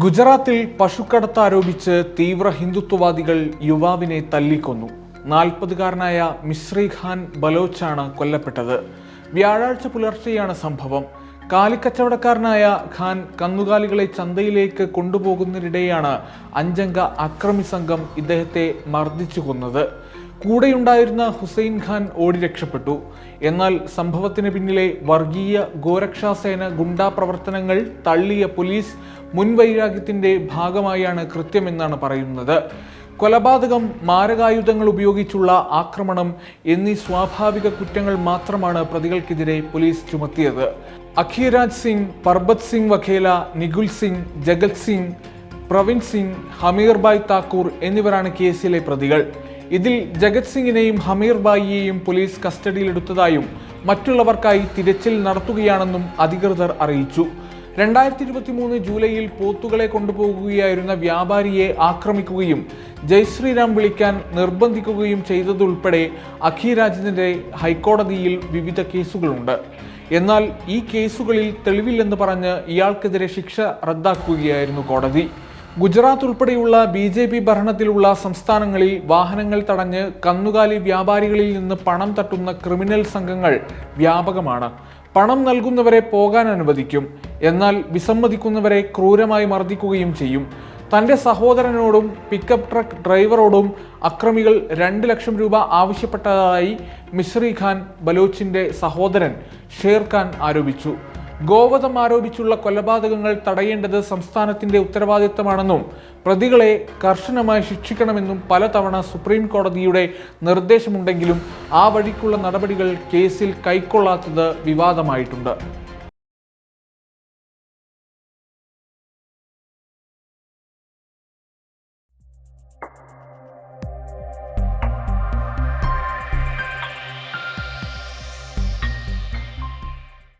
ഗുജറാത്തിൽ പശുക്കടത്ത് ആരോപിച്ച് തീവ്ര ഹിന്ദുത്വവാദികൾ യുവാവിനെ തല്ലിക്കൊന്നു. 40-കാരനായ മിശ്രി ഖാൻ ബലോച്ചാണ് കൊല്ലപ്പെട്ടത്. വ്യാഴാഴ്ച പുലർച്ചെയാണ് സംഭവം. കാലിക്കച്ചവടക്കാരനായ ഖാൻ കന്നുകാലികളെ ചന്തയിലേക്ക് കൊണ്ടുപോകുന്നതിനിടെയാണ് 5-അംഗ അക്രമി സംഘം ഇദ്ദേഹത്തെ മർദ്ദിച്ചു കൊന്നത്. കൂടെയുണ്ടായിരുന്ന ഹുസൈൻ ഖാൻ ഓടി രക്ഷപ്പെട്ടു. എന്നാൽ സംഭവത്തിന് പിന്നിലെ വർഗീയ ഗോരക്ഷാസേന ഗുണ്ടാ പ്രവർത്തനങ്ങൾ തള്ളിയ പോലീസ് മുൻവൈരാഗ്യത്തിന്റെ ഭാഗമായാണ് കൃത്യമെന്നാണ് പറയുന്നത്. കൊലപാതകം, മാരകായുധങ്ങൾ ഉപയോഗിച്ചുള്ള ആക്രമണം എന്നീ സ്വാഭാവിക കുറ്റങ്ങൾ മാത്രമാണ് പ്രതികൾക്കെതിരെ പോലീസ് ചുമത്തിയത്. അഖിരാജ് സിംഗ്, പർബത് സിംഗ് വഖേല, നികുൽ സിംഗ്, ജഗത് സിംഗ്, പ്രവീൺ സിംഗ്, ഹമീർ ഭായ് താക്കൂർ എന്നിവരാണ് കേസിലെ പ്രതികൾ. ഇതിൽ ജഗത് സിംഗിനെയും ഹമീർ ഭായിയെയും പോലീസ് കസ്റ്റഡിയിലെടുത്തതായും മറ്റുള്ളവർക്കായി തിരച്ചിൽ നടത്തുകയാണെന്നും അധികൃതർ അറിയിച്ചു. 2023 ജൂലൈയിൽ പോത്തുകളെ കൊണ്ടുപോകുകയായിരുന്ന വ്യാപാരിയെ ആക്രമിക്കുകയും ജയ് ശ്രീറാം വിളിക്കാൻ നിർബന്ധിക്കുകയും ചെയ്തതുൾപ്പെടെ അഖിരാജിനെതിരെ ഹൈക്കോടതിയിൽ വിവിധ കേസുകളുണ്ട്. എന്നാൽ ഈ കേസുകളിൽ തെളിവില്ലെന്ന് പറഞ്ഞ് ഇയാൾക്കെതിരെ ശിക്ഷ റദ്ദാക്കുകയായിരുന്നു കോടതി. ഗുജറാത്ത് ഉൾപ്പെടെയുള്ള BJP ഭരണത്തിലുള്ള സംസ്ഥാനങ്ങളിൽ വാഹനങ്ങൾ തടഞ്ഞ് കന്നുകാലി വ്യാപാരികളിൽ നിന്ന് പണം തട്ടുന്ന ക്രിമിനൽ സംഘങ്ങൾ വ്യാപകമാണ്. പണം നൽകുന്നവരെ പോകാൻ അനുവദിക്കും, എന്നാൽ വിസമ്മതിക്കുന്നവരെ ക്രൂരമായി മർദ്ദിക്കുകയും ചെയ്യും. തൻ്റെ സഹോദരനോടും പിക്കപ്പ് ട്രക്ക് ഡ്രൈവറോടും അക്രമികൾ 2 ലക്ഷം രൂപ ആവശ്യപ്പെട്ടതായി മിശ്രി ഖാൻ ബലോച്ചിന്റെ സഹോദരൻ ഷേർ ഖാൻ ആരോപിച്ചു. ഗോവധം ആരോപിച്ചുള്ള കൊലപാതകങ്ങൾ തടയേണ്ടത് സംസ്ഥാനത്തിന്റെ ഉത്തരവാദിത്തമാണെന്നും പ്രതികളെ കർശനമായി ശിക്ഷിക്കണമെന്നും പലതവണ സുപ്രീം കോടതിയുടെ നിർദ്ദേശമുണ്ടെങ്കിലും ആ വഴിക്കുള്ള നടപടികൾ കേസിൽ കൈക്കൊള്ളാത്തത് വിവാദമായിട്ടുണ്ട്.